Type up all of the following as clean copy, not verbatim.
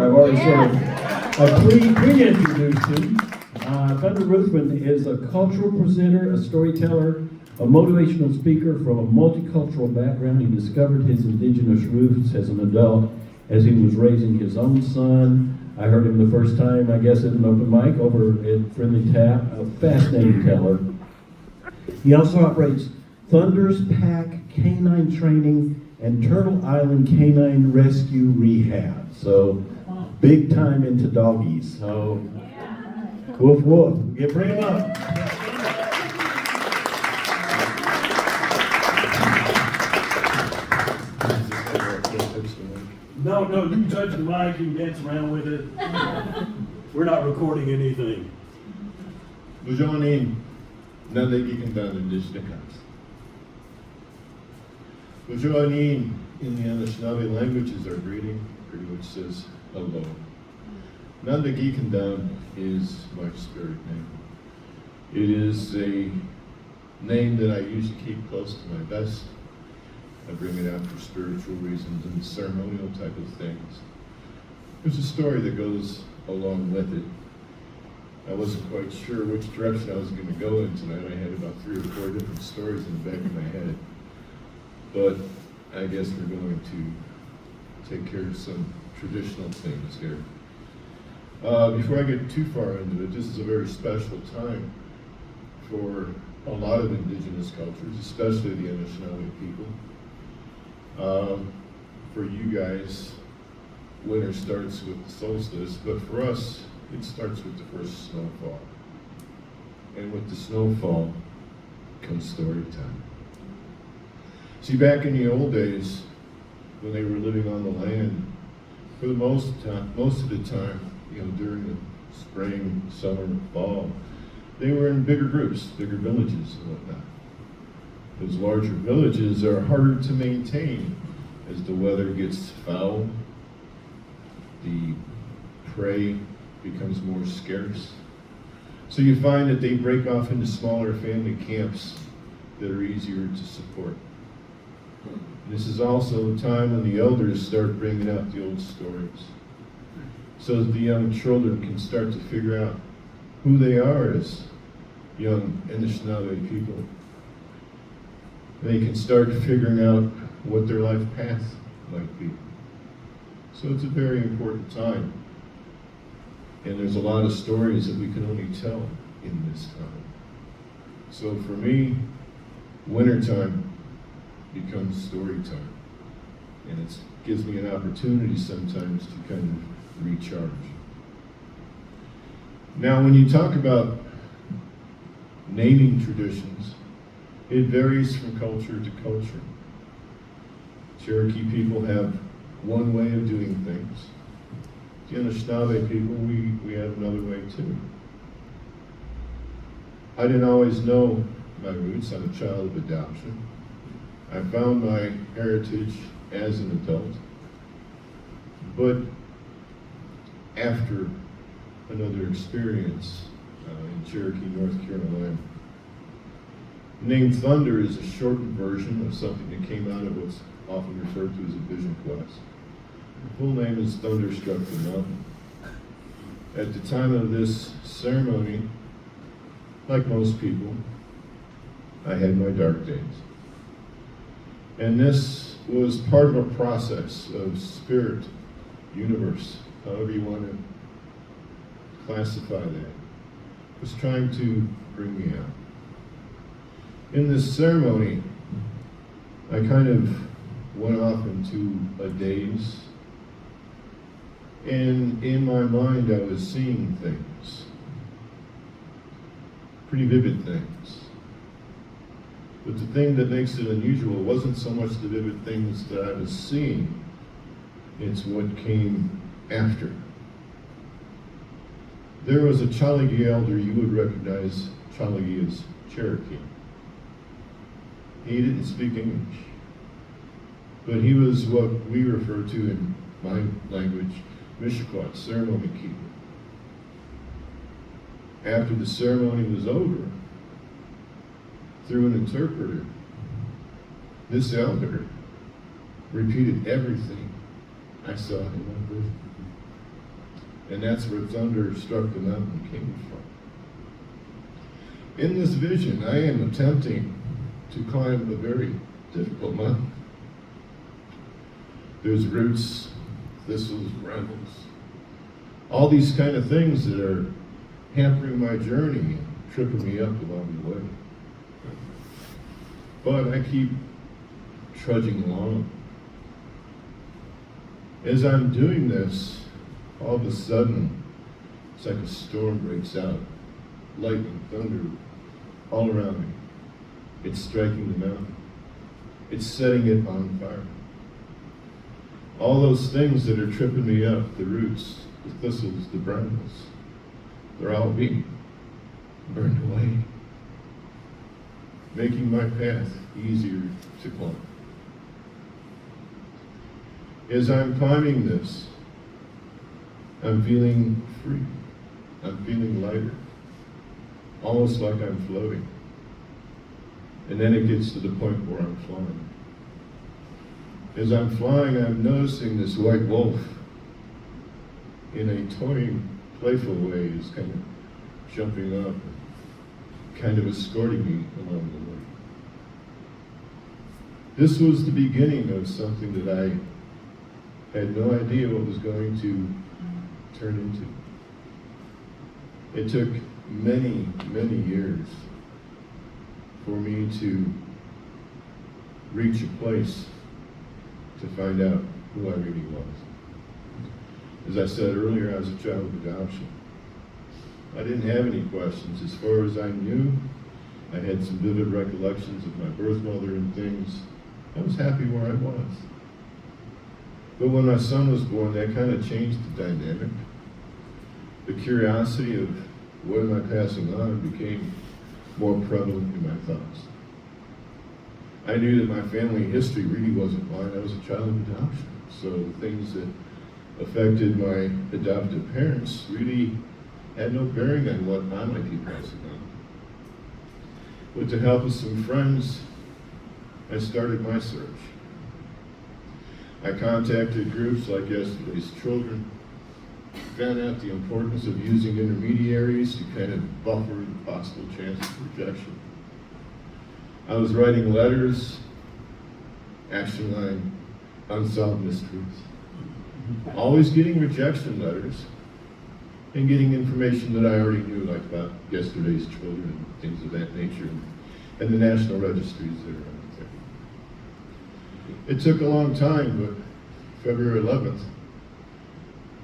I've already sort of pre-introduced him. Thunder Ruthven is a cultural presenter, a storyteller, a motivational speaker from a multicultural background. He discovered his indigenous roots as an adult as he was raising his own son. I heard him the first time, I guess, at an open mic over at Friendly Tap, a fascinating teller. He also operates Thunder's Pack Canine Training and Turtle Island Canine Rescue Rehab. So, big time into doggies. So, woof woof. Bring him up. No, you can touch the mic, you can dance around with it. We're not recording anything. Bujonin, Nandagikendon in Dishnikas. Bujonin in the Anishinaabe language is our greeting, which says hello. Nandagikendon is my spirit name. It is a name that I usually keep close to my vest. I bring it out for spiritual reasons and ceremonial type of things. There's a story that goes along with it. I wasn't quite sure which direction I was going to go in tonight. I had about 3 or 4 different stories in the back of my head. But I guess we're going to take care of some traditional things here. Before I get too far into it, this is a very special time for a lot of indigenous cultures, especially the Anishinaabe people. For you guys, winter starts with the solstice, but for us, it starts with the first snowfall. And with the snowfall comes story time. See, back in the old days, when they were living on the land, for the most of the time, during the spring, summer, fall, they were in bigger groups, bigger villages and whatnot. Those larger villages are harder to maintain as the weather gets foul, the prey becomes more scarce. So you find that they break off into smaller family camps that are easier to support. This is also the time when the elders start bringing out the old stories, so that the young children can start to figure out who they are as young Anishinaabe people. They can start figuring out what their life path might be. So it's a very important time. And there's a lot of stories that we can only tell in this time. So for me, wintertime becomes story time. And it gives me an opportunity sometimes to kind of recharge. Now, when you talk about naming traditions, it varies from culture to culture. Cherokee people have one way of doing things. The Anishinaabe people, we have another way too. I didn't always know my roots. I'm a child of adoption. I found my heritage as an adult. But after another experience in Cherokee, North Carolina, the name Thunder is a shortened version of something that came out of what's often referred to as a vision quest. The full name is Thunderstruck the Mountain. At the time of this ceremony, like most people, I had my dark days. And this was part of a process of spirit, universe, however you want to classify that, was trying to bring me out. In this ceremony, I kind of went off into a daze, and in my mind I was seeing things, pretty vivid things. But the thing that makes it unusual wasn't so much the vivid things that I was seeing, it's what came after. There was a Chalagi elder, you would recognize Chalagi as Cherokee. He didn't speak English, but he was what we refer to in my language, Mishkwat, ceremony keeper. After the ceremony was over, through an interpreter, this elder repeated everything I saw in my vision. And that's where thunder struck the mountain came from. In this vision, I am attempting to climb a very difficult mountain. There's roots, thistles, brambles, all these kind of things that are hampering my journey and tripping me up along the way. But I keep trudging along. As I'm doing this, all of a sudden, it's like a storm breaks out. Lightning, thunder, all around me. It's striking the mountain. It's setting it on fire. All those things that are tripping me up, the roots, the thistles, the brambles, they're all being burned away, making my path easier to climb. As I'm climbing this, I'm feeling free. I'm feeling lighter, almost like I'm floating. And then it gets to the point where I'm flying. As I'm flying, I'm noticing this white wolf in a toying, playful way is kind of jumping up, kind of escorting me along the way. This was the beginning of something that I had no idea what was going to turn into. It took many, many years for me to reach a place to find out who I really was. As I said earlier, I was a child of adoption. I didn't have any questions. As far as I knew, I had some vivid recollections of my birth mother and things. I was happy where I was. But when my son was born, that kind of changed the dynamic. The curiosity of what am I passing on became more prevalent in my thoughts. I knew that my family history really wasn't mine. I was a child of adoption. So the things that affected my adoptive parents really had no bearing on what I might be passing on. With the help of some friends, I started my search. I contacted groups like Yesterday's Children, found out the importance of using intermediaries to kind of buffer the possible chance of rejection. I was writing letters, action line, unsolved mysteries. Always getting rejection letters and getting information that I already knew, like about Yesterday's Children and things of that nature, and the national registries that are out there. It took a long time, but February 11th,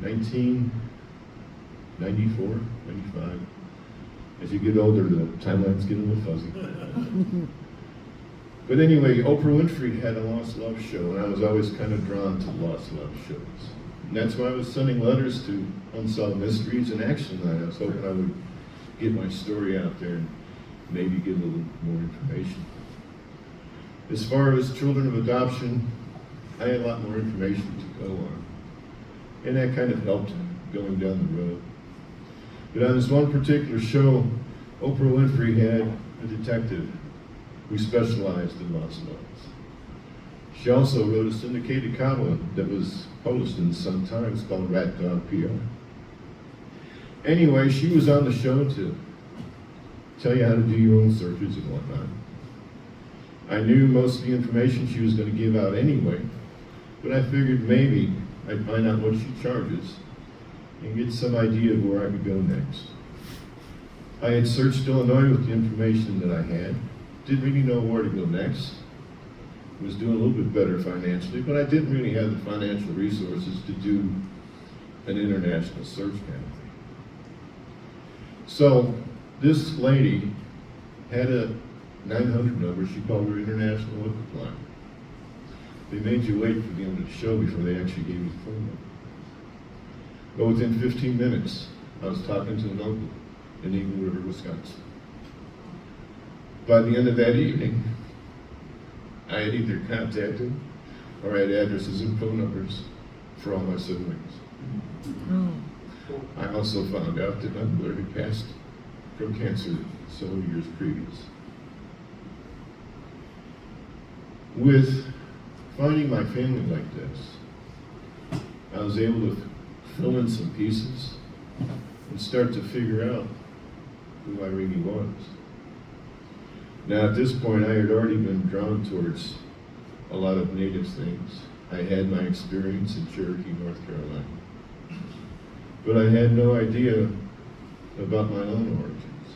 1994, 95. As you get older, the timelines get a little fuzzy. But anyway, Oprah Winfrey had a Lost Love show, and I was always kind of drawn to Lost Love shows. And that's why I was sending letters to Unsolved Mysteries and Action Line. I was hoping I would get my story out there and maybe get a little more information. As far as children of adoption, I had a lot more information to go on. And that kind of helped going down the road. But on this one particular show, Oprah Winfrey had a detective who specialized in lost loves. She also wrote a syndicated column that was published in some Times called Rat Dog PR. Anyway, she was on the show to tell you how to do your own searches and whatnot. I knew most of the information she was going to give out anyway, but I figured maybe I'd find out what she charges and get some idea of where I could go next. I had searched Illinois with the information that I had. Didn't really know where to go next. Was doing a little bit better financially, but I didn't really have the financial resources to do an international search kind of thing. So this lady had a 900 number. She called her international lookup line. They made you wait for the end of the show before they actually gave you the phone number. But within 15 minutes, I was talking to an uncle in Eagle River, Wisconsin. By the end of that evening, I had either contacted or had addresses and phone numbers for all my siblings. I also found out that my mother had passed from cancer several years previous. With finding my family like this, I was able to fill in some pieces and start to figure out who I really was. Now at this point I had already been drawn towards a lot of native things. I had my experience in Cherokee, North Carolina. But I had no idea about my own origins.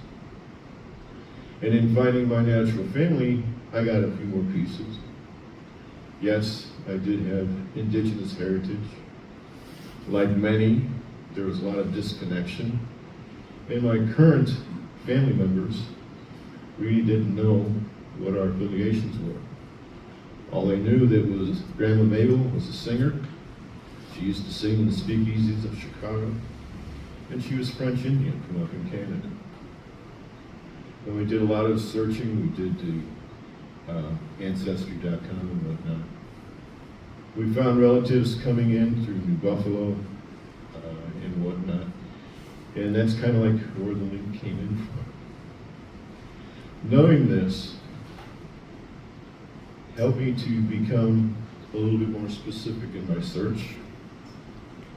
And in finding my natural family, I got a few more pieces. Yes, I did have indigenous heritage. Like many, there was a lot of disconnection. And my current family members really didn't know what our affiliations were. All they knew that was Grandma Mabel was a singer. She used to sing in the speakeasies of Chicago. And she was French Indian from up in Canada. And we did a lot of searching. We did the Ancestry.com and whatnot. We found relatives coming in through New Buffalo and whatnot. And that's kind of like where the link came in from. Knowing this helped me to become a little bit more specific in my search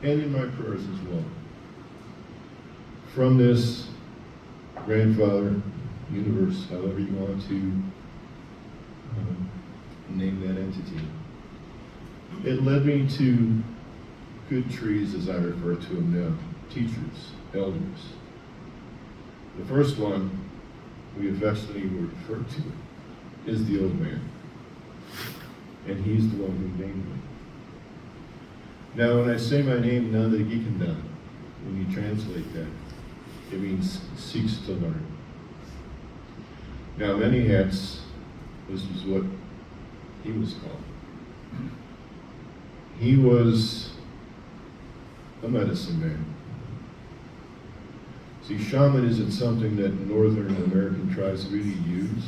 and in my prayers as well. From this grandfather, universe, however you want to name that entity, it led me to good trees, as I refer to them now, teachers, elders. The first one we affectionately refer to is the old man. And he's the one who named me. Now, when I say my name, Nandagikendon, when you translate that, it means seeks to learn. Now, many hats, this is what he was called. He was a medicine man. See, shaman isn't something that Northern American tribes really use.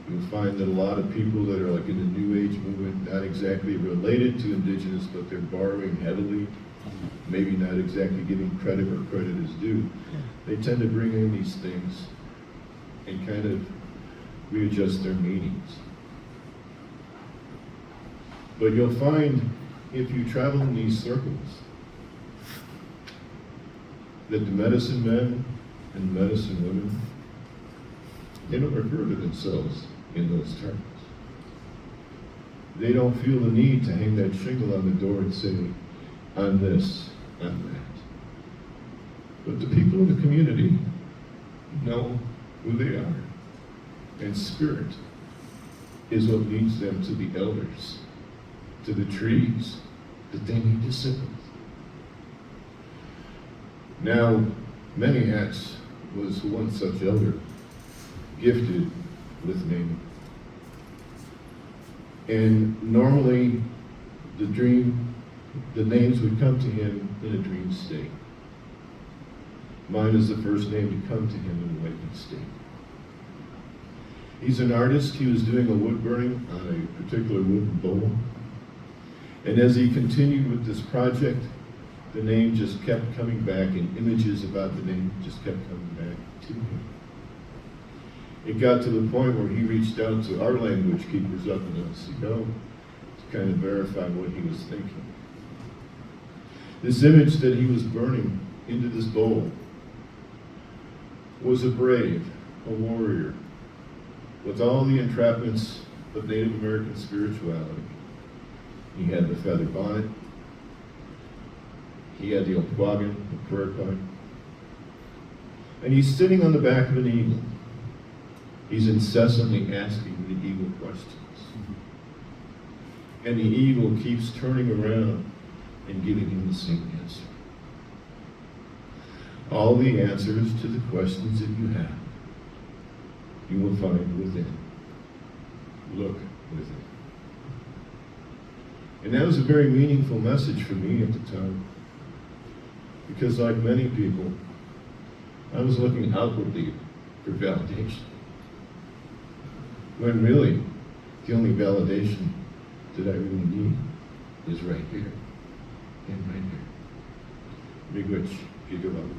You'll find that a lot of people that are like in the New Age movement, not exactly related to indigenous, but they're borrowing heavily, maybe not exactly giving credit where credit is due. They tend to bring in these things and kind of readjust their meanings. But you'll find, if you travel in these circles, that the medicine men and medicine women, they don't refer to themselves in those terms. They don't feel the need to hang that shingle on the door and say, I'm this, I'm that. But the people in the community know who they are. And spirit is what leads them to the elders, to the trees that they need to sit with. Now, Many Hats was one such elder, gifted with naming. And normally, the names would come to him in a dream state. Mine is the first name to come to him in a waking state. He's an artist. He was doing a wood burning on a particular wooden bowl. And as he continued with this project, the name just kept coming back, and images about the name just kept coming back to him. It got to the point where he reached out to our language keepers up in Otsego to kind of verify what he was thinking. This image that he was burning into this bowl was a brave, a warrior, with all the entrapments of Native American spirituality. He had the feather bonnet, he had the Okwagan, the prayer pipe, and he's sitting on the back of an eagle. He's incessantly asking the eagle questions. And the eagle keeps turning around and giving him the same answer. All the answers to the questions that you have, you will find within. Look within. And that was a very meaningful message for me at the time. Because like many people, I was looking outwardly for validation. When really, the only validation that I really need is right here and right here. Big Witch, Gigabob.